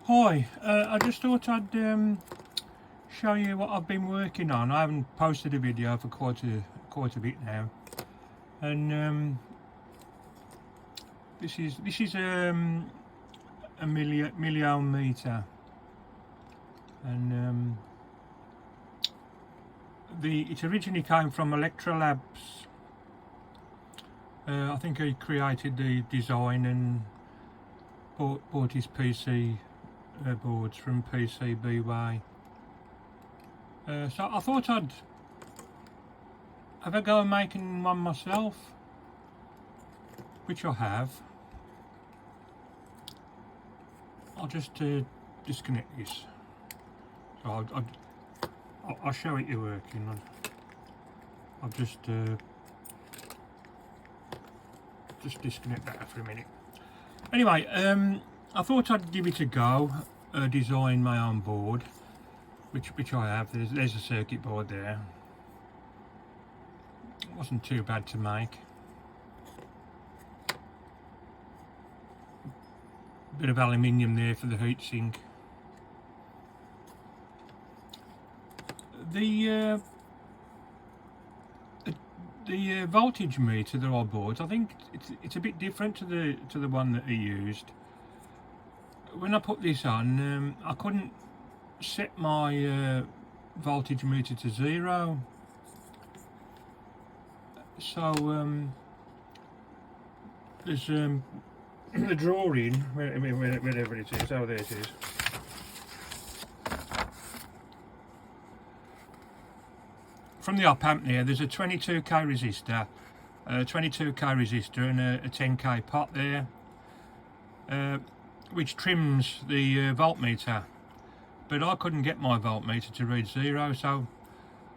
Hi, I just thought I'd show you what I've been working on. I haven't posted a video for quite a bit now, and this is a milliohmmeter, and it originally came from Electrolabs. I think he created the design and bought his PC boards from PCBWay. So I thought I'd have a go at making one myself, which I have. I'll just disconnect this. So I'll show it you working. I'll just disconnect that for a minute. Anyway, I thought I'd give it a go, design my own board, which I have. There's a circuit board there. It wasn't too bad to make. Bit of aluminium there for the heatsink. The voltage meter that I bought, I think it's a bit different to the one that he used. When I put this on, I couldn't set my voltage meter to 0. So there's the drawing, wherever it is. Oh, there it is. From the op amp there's a 22k resistor, and a 10k pot there, which trims the voltmeter. But I couldn't get my voltmeter to read 0, so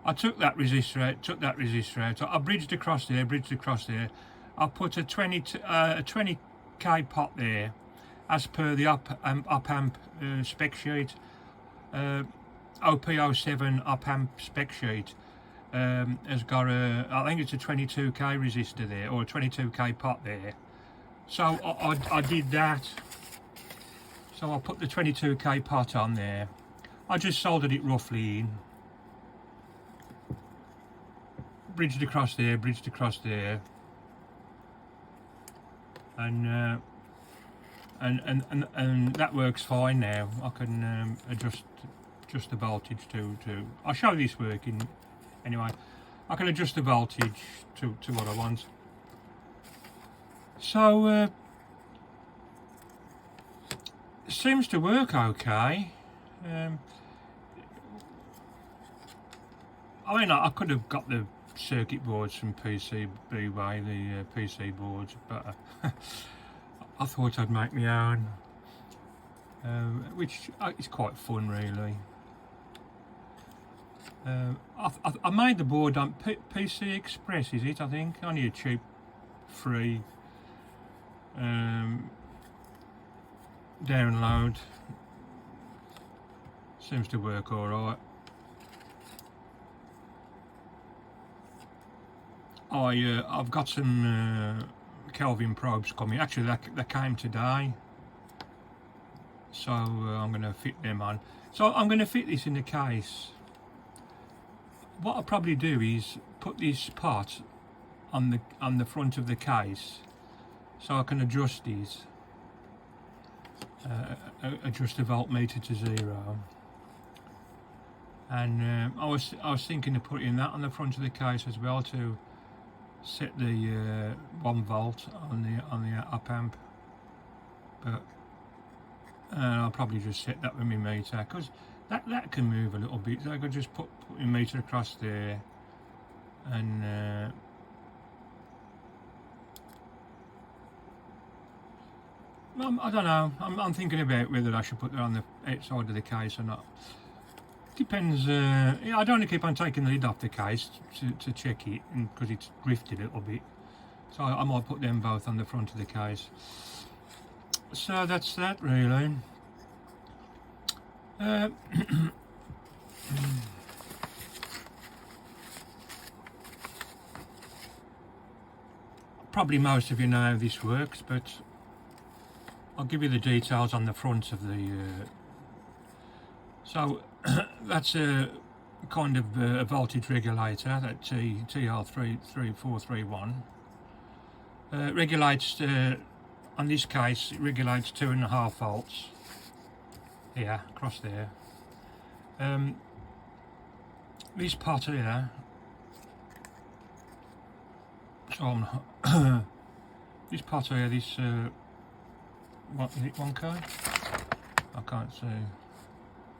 I took that resistor out, I bridged across there, I put a 20k pot there, as per the op amp spec sheet, OP07 op amp spec sheet. Has got I think it's a 22k resistor there, or a 22k pot there. So I did that. So I put the 22k pot on there. I just soldered it roughly in. Bridged across there, and that works fine now. I can adjust the voltage to. I'll show this working. Anyway, I can adjust the voltage to what I want. So it seems to work okay. I mean, I could have got the circuit boards from PCBWay, the PC boards, but I thought I'd make my own, which is quite fun, really. I made the board on PC Express, is it? I think only a cheap, free download. Seems to work all right. I've got some Kelvin probes coming. Actually, they came today, so I'm going to fit them on. So I'm going to fit this in the case. What I'll probably do is put this pot on the front of the case, so I can adjust these, adjust the voltmeter to 0. And I was thinking of putting that on the front of the case as well to set the 1 volt on the op amp, but I'll probably just set that with my meter, because that can move a little bit. So I could just put my meter across there, and I don't know. I'm thinking about whether I should put that on the outside of the case or not. Depends. Yeah, I don't want to keep on taking the lid off the case to check it, because it's drifted a little bit. So I might put them both on the front of the case. So that's that, really. Probably most of you know how this works, but I'll give you the details on the front of the so that's a kind of a voltage regulator, that TR3431 regulates on this case it regulates 2.5 volts here across there. This pot here, so I'm this pot here, this what is it, 1K? I can't see.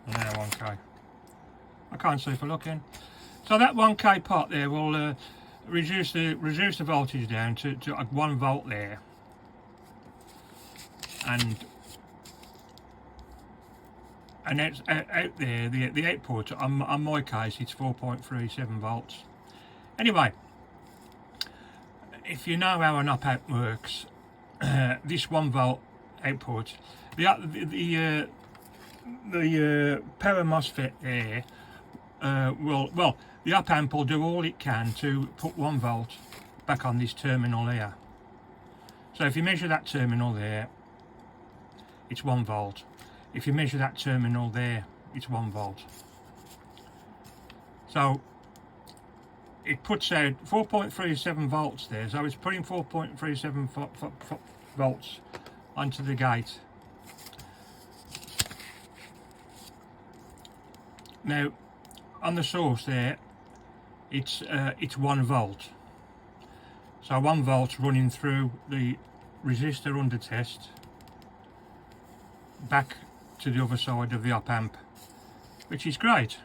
Now 1K. I can't see for looking. So that 1K pot there will reduce the voltage down to 1 volt there, and out there the output on my case it's 4.37 volts. Anyway, if you know how an op-amp works, this 1 volt output, the power MOSFET there well, the op-amp will do all it can to put 1 volt back on this terminal here. So if you measure that terminal there, it's 1 volt. If you measure that terminal there, it's 1 volt. So it puts out 4.37 volts there, so it's putting 4.37 volts onto the gate. Now on the source there, it's 1 volt. So 1 volt running through the resistor under test back to the other side of the op-amp, which is great.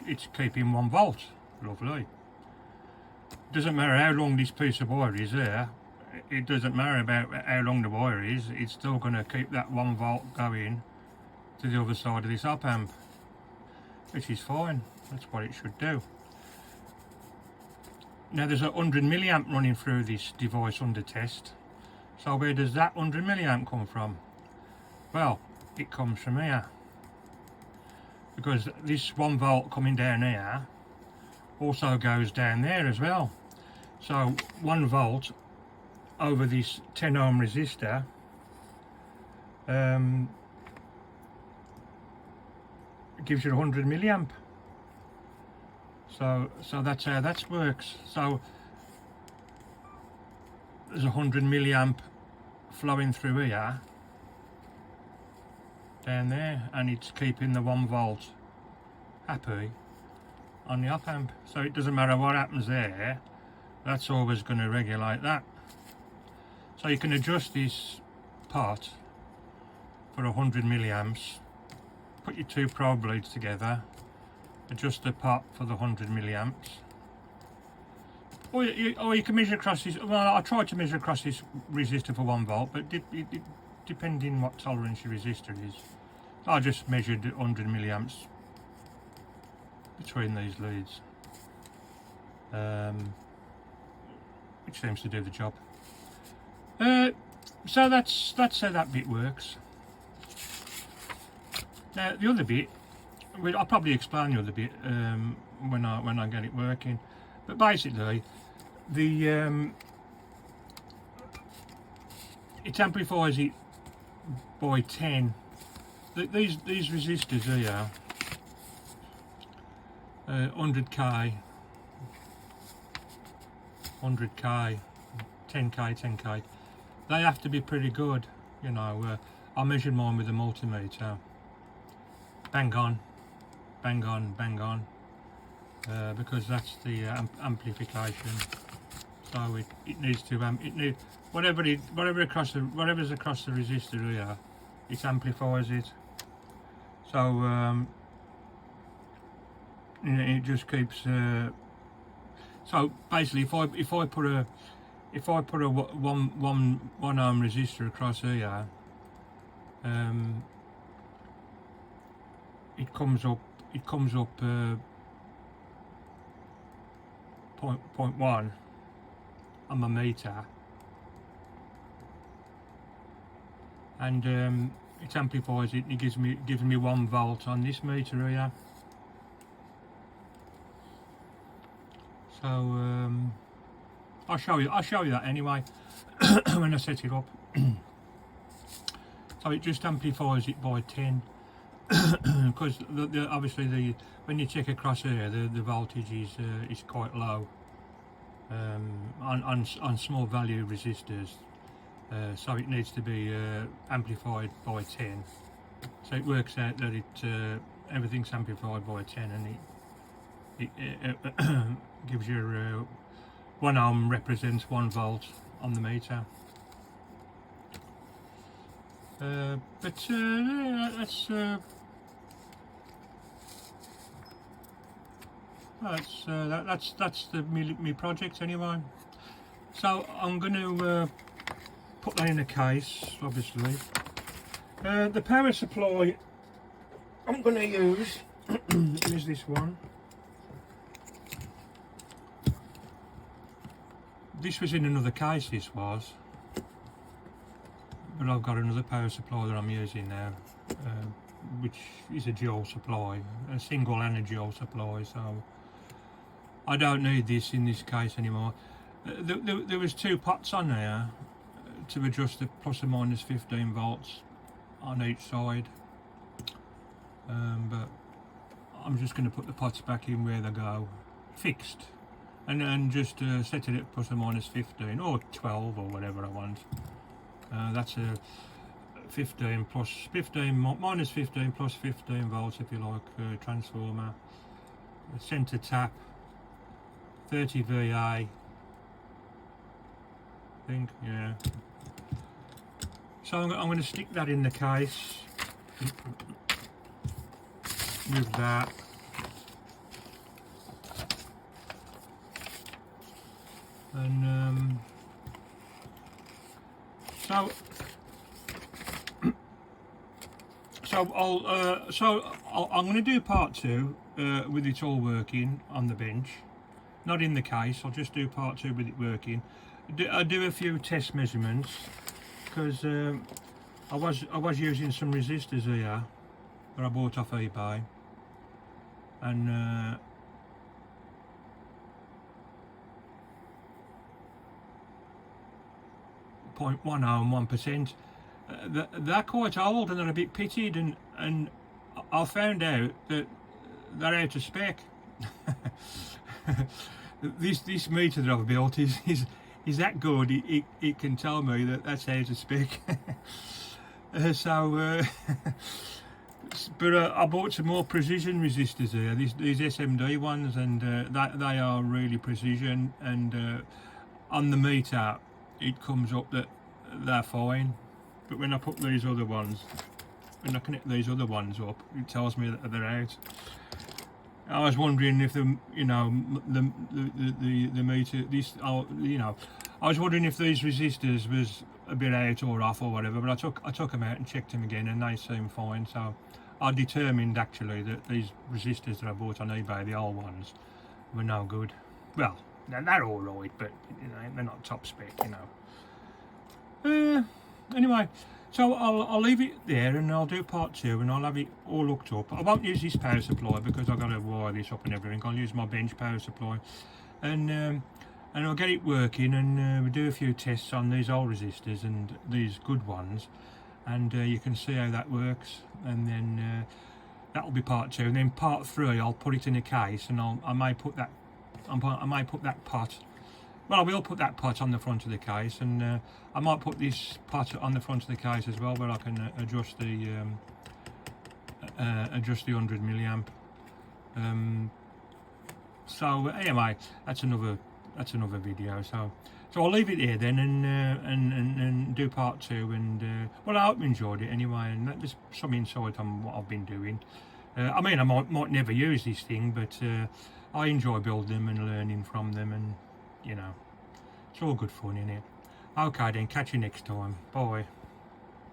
It's keeping 1 volt. Lovely. Doesn't matter how long this piece of wire is there, it doesn't matter about how long the wire is, it's still going to keep that 1 volt going to the other side of this op-amp, which is fine. That's what it should do. Now there's a 100 milliamp running through this device under test. So where does that 100 milliamp come from? Well, it comes from here, because this 1 volt coming down here also goes down there as well. So 1 volt over this 10 ohm resistor gives you 100 milliamp. So that's how that works. So there's 100 milliamp flowing through here down there, and it's keeping the 1 volt happy on the op-amp. So it doesn't matter what happens there, that's always going to regulate that. So you can adjust this pot for 100 milliamps, put your 2 probe leads together, adjust the pot for the 100 milliamps, or you can measure across this. Well, I tried to measure across this resistor for 1 volt, but depending what tolerance your resistor is, I just measured 100 milliamps between these leads, which seems to do the job. So that's how that bit works. Now the other bit, I'll probably explain the other bit when I get it working. But basically, it amplifies it by 10. These resistors here, 100k, 10k, 10k. They have to be pretty good, you know. I measured mine with a multimeter. Bang on, bang on, bang on, because that's the amplification. So it needs to whatever's across the resistor here, it amplifies it. So it just keeps. So basically, if I put a 1 ohm resistor across here, it comes up 0.1 on my meter, and it amplifies it, and it gives me 1 volt on this meter here. So I'll show you that anyway when I set it up. so it just amplifies it by 10. Because obviously when you check across here, the voltage is quite low on small value resistors, so it needs to be amplified by 10. So it works out that everything's amplified by 10, and it gives you 1 ohm represents 1 volt on the meter. That's me project anyway. So I'm going to put that in a case, obviously. The power supply I'm going to use is this one. This was in another case, this was, but I've got another power supply that I'm using now, which is a dual supply, a single and a dual supply, so I don't need this in this case anymore. There was 2 pots on there to adjust the plus or minus 15 volts on each side, but I'm just going to put the pots back in where they go, fixed, and just set it at plus or minus 15 or 12 or whatever I want. That's a 15 plus 15 minus 15 plus 15 volts, if you like, transformer. Centre tap, 30 VA, I think, yeah. So I'm going to stick that in the case with that. And I'm going to do part 2 with it all working on the bench, not in the case. I'll just do part 2 with it working. I do a few test measurements, because I was using some resistors here that I bought off eBay, and 0.1 ohm, 1%. They're quite old and they're a bit pitted, and I found out that they're out of spec. This meter that I've built is that good. It can tell me that that's out of spec. But I bought some more precision resistors here, these SMD ones, and they are really precision, and on the meter it comes up that they're fine, but when I put these other ones, when I connect these other ones up, it tells me that they're out. I was wondering if the meter, this, I was wondering if these resistors was a bit out or off or whatever, but I took them out and checked them again, and they seem fine. So I determined actually that these resistors that I bought on eBay, the old ones, were no good. Well, they're all right, but they're not top spec, Anyway, so I'll leave it there, and I'll do part 2, and I'll have it all looked up. I won't use this power supply because I've got to wire this up and everything. I'll use my bench power supply, and I'll get it working, and we'll do a few tests on these old resistors and these good ones, and you can see how that works. And then that'll be part 2, and then part 3 I'll put it in a case, and I may put that pot. Well, I will put that pot on the front of the case, and I might put this pot on the front of the case as well, where I can adjust the 100 milliamp. So anyway, that's another video. So I'll leave it here then, and do part 2. And well, I hope you enjoyed it anyway, and there's some insight on what I've been doing. I mean, I might never use this thing, but I enjoy building them and learning from them, and it's all good fun, innit? Okay then, catch you next time. Bye.